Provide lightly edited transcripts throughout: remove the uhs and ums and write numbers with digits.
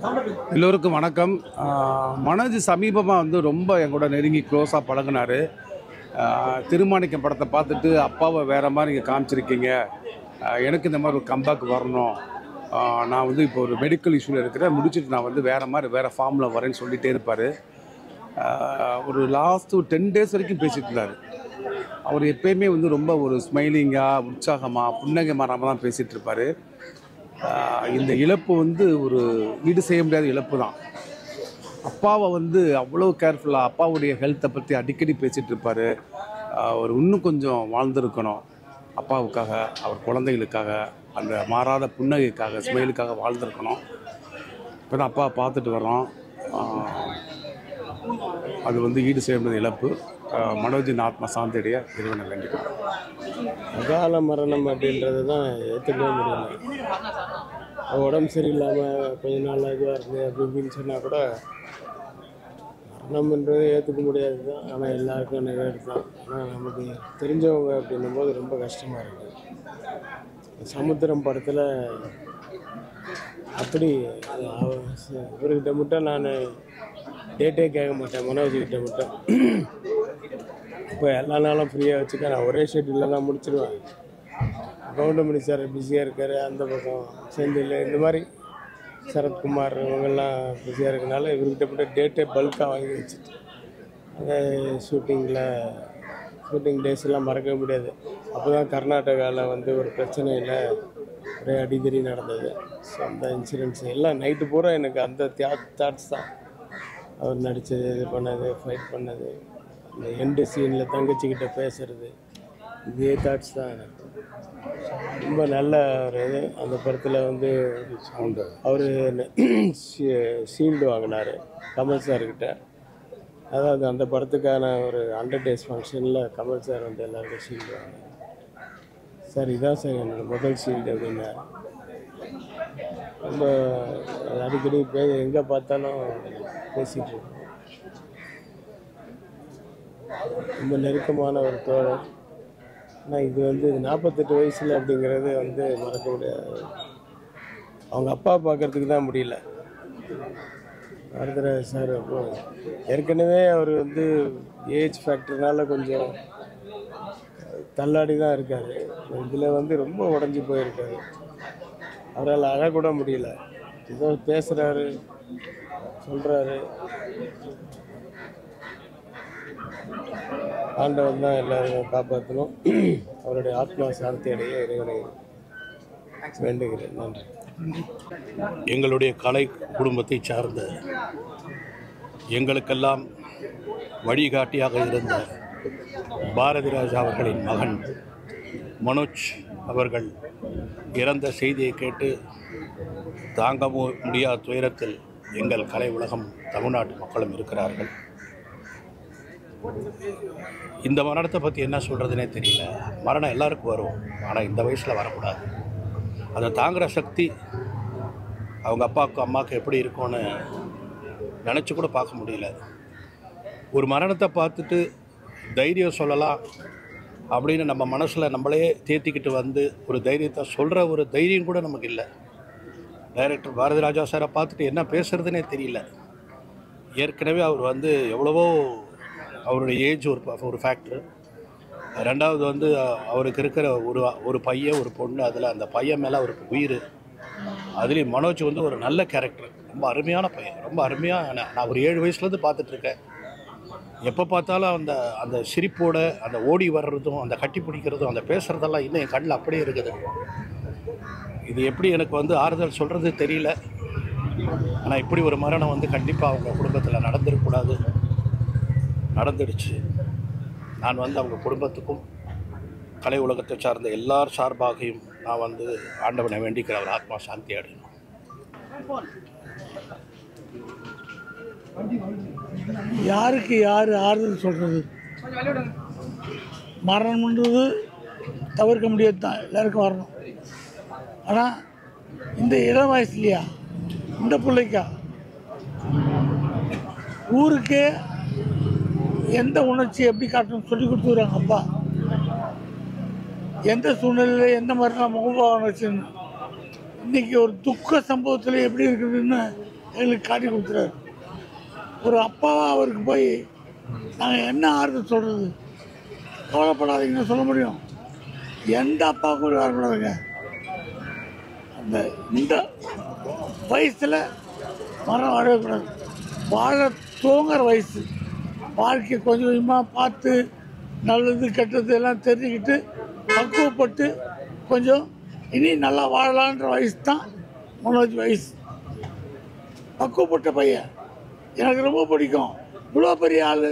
எல்லோருக்கும் வணக்கம். மனோஜ் சமீபமாக ரொம்ப என் கூட நெருங்கி க்ளோஸாக பழகினார். திருமாணிக்கம் படத்தை பார்த்துட்டு அப்பாவை வேறு மாதிரி இங்கே காமிச்சிருக்கீங்க, எனக்கு இந்த மாதிரி ஒரு கம்பேக் வரணும், நான் இப்போ ஒரு மெடிக்கல் இஷ்யூவில் இருக்கிறேன், முடிச்சுட்டு நான் வேறு ஃபார்மில் வரேன்னு சொல்லிகிட்டே இருப்பார். ஒரு லாஸ்ட்டு 10 days வரைக்கும் பேசிகிட்டு இருந்தார். அவர் எப்பயுமே ரொம்ப ஒரு ஸ்மைலிங்காக, உற்சாகமாக, புன்னகை மாறாமல் தான் பேசிகிட்டு இருப்பார். இந்த இழப்பு ஒரு ஈடு செய்ய முடியாத இழப்பு தான். அப்பாவை அவ்வளோ கேர்ஃபுல்லாக அப்பாவுடைய ஹெல்த்தை பற்றி அடிக்கடி பேசிகிட்டு இருப்பார். அவர் இன்னும் கொஞ்சம் வாழ்ந்திருக்கணும், அப்பாவுக்காக, அவர் குழந்தைகளுக்காக, அந்த மாறாத புன்னகைக்காக, ஸ்மைலுக்காக வாழ்ந்திருக்கணும். இப்போ தான் அப்பாவை பார்த்துட்டு வரோம். அது ஈடு செய்ய முடியாத இழப்பு. மனோஜின் ஆத்மா சாந்தியடைய இறைவனை வேண்டிக்கிறோம். அகால மரணம் அப்படின்றது தான் ஏற்றுக்கவே முடியல. உடம்பு சரியில்லாமல் கொஞ்ச நாள் இதுவாக இருக்குது அப்படின்னு சொன்னால் கூட மரணம்ன்றது ஏற்றுக்க முடியாது தான். ஆனால் எல்லாருக்கும் நிகழ்வு தான். ஆனால் நமக்கு தெரிஞ்சவங்க அப்படின்னும் போது ரொம்ப கஷ்டமாக இருக்குது. சமுத்திரம் படத்தில் அப்படி இவர்கிட்ட மட்டும் நான் டேட்டே கேட்க மாட்டேன், மனோஜ்கிட்ட மட்டும். இப்போ எல்லா நாளும் ஃப்ரீயாக வச்சுக்க, நான் ஒரே ஷெட்யூலில் தான் முடிச்சிடுவேன். கவுண்டமணி சார் பிஸியாக இருக்கார், அந்த பக்கம் செந்தில், இந்த மாதிரி சரத்குமார் இவங்கெல்லாம் பிஸியாக இருக்கனால இவர்கிட்ட மட்டும் டேட்டே பல்காக வாங்கி வச்சுட்டு அந்த ஷூட்டிங் டேஸ் எல்லாம் மறக்கவே முடியாது. அப்போ தான் கர்நாடகாவில் ஒரு பிரச்சனையில் ஒரே அடிதடி நடந்தது. ஸோ அந்த இன்சிடென்ட்ஸ் எல்லாம் நைட்டு பூரா எனக்கு அந்த தாட்ஸ் தான். அவர் நடித்தது, இது பண்ணது, ஃபைட் பண்ணது, அந்த எண்டு சீனில் தங்கச்சிக்கிட்ட பேசுகிறது, இதே தாட்ஸ் தான் எனக்கு. ரொம்ப நல்ல ஒரு இது. அந்த படத்தில் அவர் ஷீல்டு வாங்கினார் கமல் சார்கிட்ட. அதாவது அந்த படத்துக்கான ஒரு 100 days ஃபங்க்ஷனில் கமல் சார் எல்லாருக்கும் ஷீல்டு வாங்கினார். சார் இதான் சார் என்னோடய முதல் ஷீல்டு அப்படின்னார். ரொம்ப அடிக்கடி எங்கே பார்த்தாலும் பேசிகிட்டு இருக்கோம். ரொம்ப நெருக்கமான ஒரு தோழர். ஆனால் இது 48 வயசில் அப்படிங்கிறது மறக்க முடியாது. அவங்க அப்பா பார்க்குறதுக்கு தான் முடியல. வரதராஜ சார் அப்போ ஏற்கனவே அவர் ஏஜ் ஃபேக்டர்னால கொஞ்சம் தள்ளாடி தான் இருக்கார். இதில் ரொம்ப உடஞ்சி போயிருக்காரு. அவரால் அழக்கூட முடியல. ஏதோ பேசுகிறாரு, சொல்கிறாரு. ஆண்டவன் தான் எல்லாரையும் காப்பாற்றணும். அவருடைய ஆத்மா சாந்தி அடைய இறைவனை வேண்டுகிறேன். நன்றி. எங்களுடைய கலை குடும்பத்தை சார்ந்த எங்களுக்கெல்லாம் வழிகாட்டியாக இருந்த பாரதிராஜா அவர்களின் மகன் மனோஜ் அவர்கள் இறந்த செய்தியை கேட்டு தாங்க முடியாத துயரத்தில் எங்கள் கலை உலகம், தமிழ்நாட்டு மக்களும் இருக்கிறார்கள். இந்த மரணத்தை பற்றி என்ன சொல்கிறதுனே தெரியல. மரணம் எல்லாருக்கும் வரும், ஆனால் இந்த வயசில் வரக்கூடாது. அதை தாங்குகிற சக்தி அவங்க அப்பாவுக்கும் அம்மாவுக்கு எப்படி இருக்கும்னு நினச்சி கூட பார்க்க முடியல. ஒரு மரணத்தை பார்த்துட்டு தைரியம் சொல்லலாம் அப்படின்னு நம்ம மனசில் நம்மளே தேர்த்திக்கிட்டு ஒரு தைரியத்தை சொல்கிற ஒரு தைரியம் கூட நமக்கு இல்லை. டைரக்டர் பாரதிராஜா சாரை பார்த்துட்டு என்ன பேசுகிறதுனே தெரியல. ஏற்கனவே அவர் எவ்வளவோ அவருடைய ஏஜ் ஒரு ஃபேக்டர். ரெண்டாவது அவருக்கு இருக்கிற ஒரு பையன், ஒரு பொண்ணு, அதில் அந்த பையன் மேலே அவருக்கு உயிர். அதுலேயும் மனோஜ் ஒரு நல்ல கேரக்டர், ரொம்ப அருமையான பையன், ரொம்ப அருமையாக. நான் ஒரு 7 வயசுலேருந்து பார்த்துட்ருக்கேன். எப்போ பார்த்தாலும் அந்த சிரிப்போட அந்த ஓடி வர்றதும், அந்த கட்டி பிடிக்கிறதும், அந்த பேசுகிறதெல்லாம் இன்னும் என் கண்ணில் அப்படியே இருக்குது. இது எப்படி எனக்கு ஆறுதல் சொல்கிறது தெரியல. ஆனால் இப்படி ஒரு மரணம் கண்டிப்பாக அவங்க குடும்பத்தில் நடந்துடக்கூடாது. நடந்துடுச்சு. நான் அவங்க குடும்பத்துக்கும் கலை உலகத்தை சார்ந்த எல்லார் சார்பாகையும் நான் ஆண்டவனை வேண்டிக்கிற அவர் ஆத்மா சாந்தி அடையணும். யாருக்கு யார் ஆறுதல் சொல்கிறது? மரணம்ன்றது தவிர்க்க முடியாது தான், எல்லாருக்கும் வரணும். ஆனால் இந்த இளம் வயசுலையா, இந்த பிள்ளைக்கா, ஊருக்கே எந்த உணர்ச்சி எப்படி காட்டணும்னு சொல்லி கொடுத்துருவாங்க அப்பா. எந்த சூழ்நிலையில் எந்த மாதிரிலாம் முகபாவனை வச்சுன்னு இன்றைக்கி ஒரு துக்க சம்பவத்தில் எப்படி இருக்குதுன்னு எங்களுக்கு காட்டி கொடுத்துறாரு. ஒரு அப்பாவாக அவருக்கு போய் நாங்கள் என்ன ஆறுதல் சொல்கிறது? கவலைப்படாதீங்கன்னு சொல்ல முடியும். எந்த அப்பாவுக்கும் கூட வரக்கூடாதுங்க. இந்த வயசில் மரம் வரக்கூடாது. வாழ தூங்குற வயசு. வாழ்க்கை கொஞ்சம் கொஞ்சமாக பார்த்து நல்லது கெட்டது எல்லாம் தெரிஞ்சுக்கிட்டு பக்குவப்பட்டு கொஞ்சம் இனி நல்லா வாழலான்ற வயசு தான் மனோஜ் வயசு. பக்குவப்பட்ட பையன் எனக்கு ரொம்ப பிடிக்கும். இவ்வளோ பெரிய ஆள்,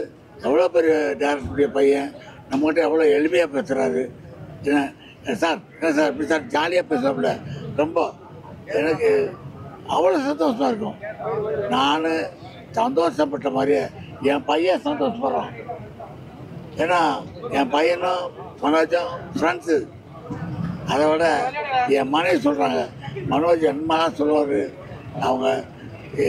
எவ்வளோ பெரிய டேரக்டருடைய பையன், நம்மகிட்ட எவ்வளோ எளிமையாக பேசுகிறாரு. சார் என்ன சார் இப்படி சார் ஜாலியாக பேசுகிறப்பல ரொம்ப எனக்கு அவ்வளோ சந்தோஷமாக இருக்கும். நான் சந்தோஷப்பட்ட மாதிரியே என் பையன் சந்தோஷப்படுறான். ஏன்னா என் பையனும் மனோஜும் ஃப்ரெண்ட்ஸு. அதை விட என் மனைவி சொல்கிறாங்க, மனோஜ் என்னமாலாம் சொல்லுவார், அவங்க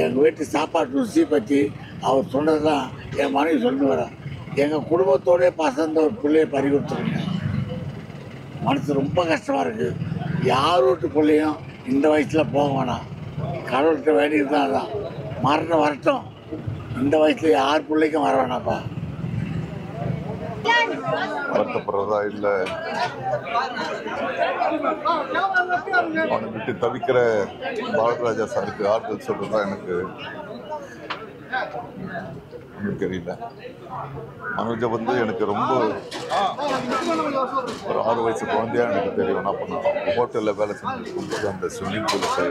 எங்கள் வீட்டு சாப்பாடு ருசி பற்றி அவர் சொன்னது தான் என் மனைவி சொல்லிட்டு வரேன். எங்கள் குடும்பத்தோடைய பசந்த ஒரு பிள்ளையை பறி கொடுத்துருங்க. மனசு ரொம்ப கஷ்டமாக இருக்குது. யார் வீட்டு பிள்ளையும் இந்த வயசில் போக வேணாம். கடவுள்கிட்ட வேண்டியது தான் அதான். மரணம் வரட்டும், இந்த வயசில் யார் பிள்ளைக்கும் வர வேணாப்பா. வருத்தப்படுறதா இல்லை அவனை விட்டு தவிக்கிற பாரதிராஜா சாருக்கு ஆறுதல் சொல்றதா எனக்கு தெரியல. மனோஜை வந்து எனக்கு ரொம்ப ஒரு 6 வயசு குழந்தையா எனக்கு தெரியும். நான் பண்ணுவோம் ஹோட்டலில் வேலை செஞ்சுருக்கும்போது அந்த ஸ்விம்மிங் பூலுக்கு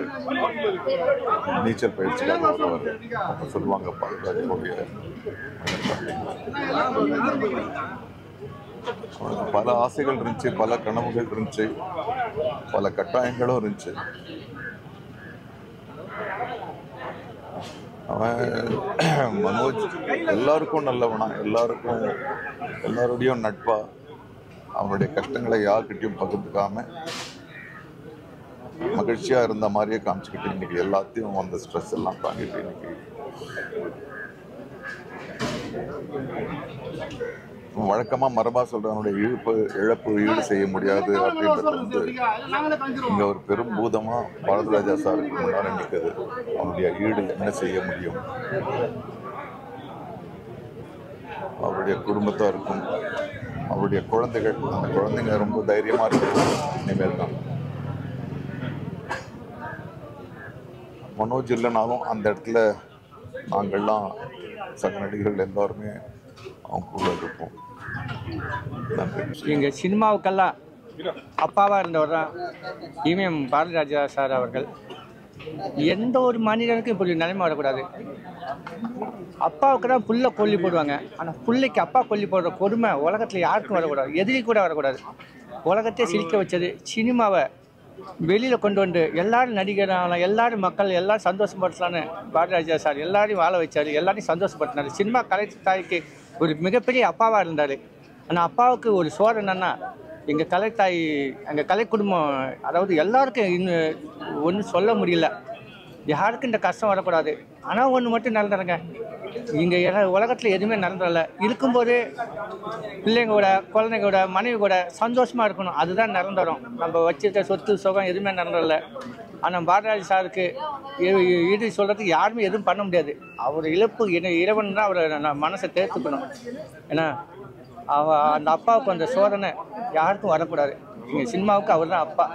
நீச்சல் பயிற்சிக்காக வருவார். அப்போ சொல்லுவாங்க பாரதிராஜனுடைய அவனுக்கு பல ஆசைகள் இருந்துச்சு, பல கனவுகள் இருந்துச்சு, பல கட்டாயங்களும் இருந்துச்சு. அவன் மனோஜ் எல்லாருக்கும் நல்லவனா, எல்லாரோடையும் நட்பா, அவனுடைய கஷ்டங்களை யார்கிட்டையும் பகிர்ந்துக்காம மகிழ்ச்சியா இருந்த மாதிரியே காமிச்சுக்கிட்டு இன்னைக்கு எல்லாத்தையும் அந்த ஸ்ட்ரெஸ் எல்லாம் தாங்கிட்டு இன்னைக்கு வழக்கமா மரபா சொல்றவனுடைய இழப்பு ஈடு செய்ய முடியாது அப்படின்றது வந்து இங்க ஒரு பெரும் பூதமா பாரதிராஜா சாருக்கு முன்னாடி நிற்குது. அவனுடைய ஈடு என்ன செய்ய முடியும்? அவருடைய குடும்பத்தாருக்கும் அவருடைய குழந்தைகள், அந்த குழந்தைங்க ரொம்ப தைரியமா இருக்கு. இனிமேல் தான் மனோஜ் இல்லைனாலும் அந்த இடத்துல நாங்கள்லாம் சக நடிகர்கள் எல்லாருமே அவங்க கூட இருப்போம். எங்கள் சினிமாவுக்கெல்லாம் அப்பாவாக இருந்தவர் தான் இமயம் பாரதிராஜா சார் அவர்கள். எந்த ஒரு மனிதனுக்கும் இப்படி நிலைமை வரக்கூடாது. அப்பாவுக்கு தான் புல்லை கொல்லி போடுவாங்க, ஆனால் பிள்ளைக்கு அப்பா கொல்லி போடுற கொடுமை உலகத்தில் யாருக்கும் வரக்கூடாது, எதிரி கூட வரக்கூடாது. உலகத்தையே சிரிக்க வச்சது சினிமாவை வெளியில் கொண்டு வந்து எல்லாரும் நடிகரான எல்லாரும் மக்கள் எல்லாரும் சந்தோஷப்படுத்தலான்னு பாரதிராஜா சார் எல்லாரையும் வாழ வச்சார், எல்லாரையும் சந்தோஷப்படுத்தினார். சினிமா கலை தாய்க்கு ஒரு மிகப்பெரிய அப்பாவாக இருந்தார். ஆனால் அப்பாவுக்கு ஒரு சோறு என்னன்னா, எங்கள் கலைத்தாய், எங்கள் கலை குடும்பம், அதாவது எல்லாருக்கும் இன்னும் ஒன்றும் சொல்ல முடியல, யாருக்கும் இந்த கஷ்டம் வரக்கூடாது. ஆனால் ஒன்று மட்டும் நடந்துடுங்க, இங்கே உலகத்தில் எதுவுமே நடந்துடல. இருக்கும்போது பிள்ளைங்களோட, குழந்தைங்களோட, மனைவி கூட சந்தோஷமாக இருக்கணும், அதுதான் நடந்துடும். நம்ம வச்சிருக்க சொத்து சுகம் எதுவுமே நடந்துடல. ஆனால் பாரதிராஜா சாருக்கு ஈடு சொல்கிறதுக்கு யாருமே எதுவும் பண்ண முடியாது. அவர் இழப்பு இறைவன் தான் அவரை மனசை தேர்த்துக்கணும். ஏன்னா அந்த அப்பாவுக்கு அந்த சோதனை யாருக்கும் வரக்கூடாது. எங்கள் சினிமாவுக்கு அவர் தான் அப்பா.